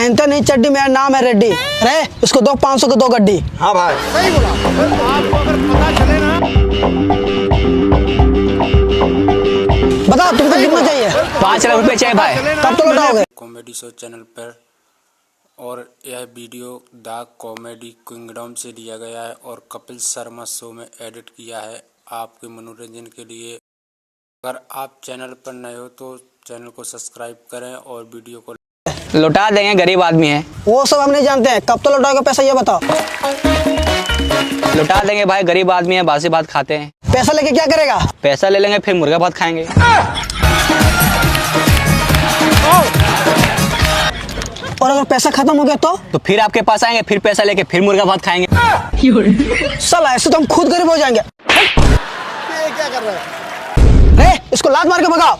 पहनते नहीं चड्डी, मेरा नाम है रेड्डी। रे इसको दो 500 की 2 गड्डी। हाँ भाई सही बोला। आपको अगर पता चले ना, बताओ तुमको कितना चाहिए? 5 लाख रुपए चाहिए भाई। कब तो लौटाओगे? कॉमेडी शो चैनल पर, और यह वीडियो द कॉमेडी किंगडम से लिया गया है और कपिल शर्मा शो में एडिट किया है आपके मनोरंजन के लिए। अगर आप चैनल पर नए हो तो चैनल को सब्सक्राइब करें और वीडियो को लौटा देंगे, गरीब आदमी है। वो सब हम नहीं जानते हैं, कब तो लौटाओगे पैसा ये बताओ। लौटा देंगे भाई, गरीब आदमी है, बासी बात खाते हैं। पैसा लेके क्या करेगा? पैसा ले लेंगे फिर मुर्गा भात खाएंगे। और अगर पैसा खत्म हो गया तो फिर आपके पास आएंगे, फिर पैसा लेके फिर मुर्गा भात खाएंगे। साला ऐसे तो हम खुद गरीब हो जाएंगे। ये क्या कर रहा है? रे इसको लात मार के भगाओ।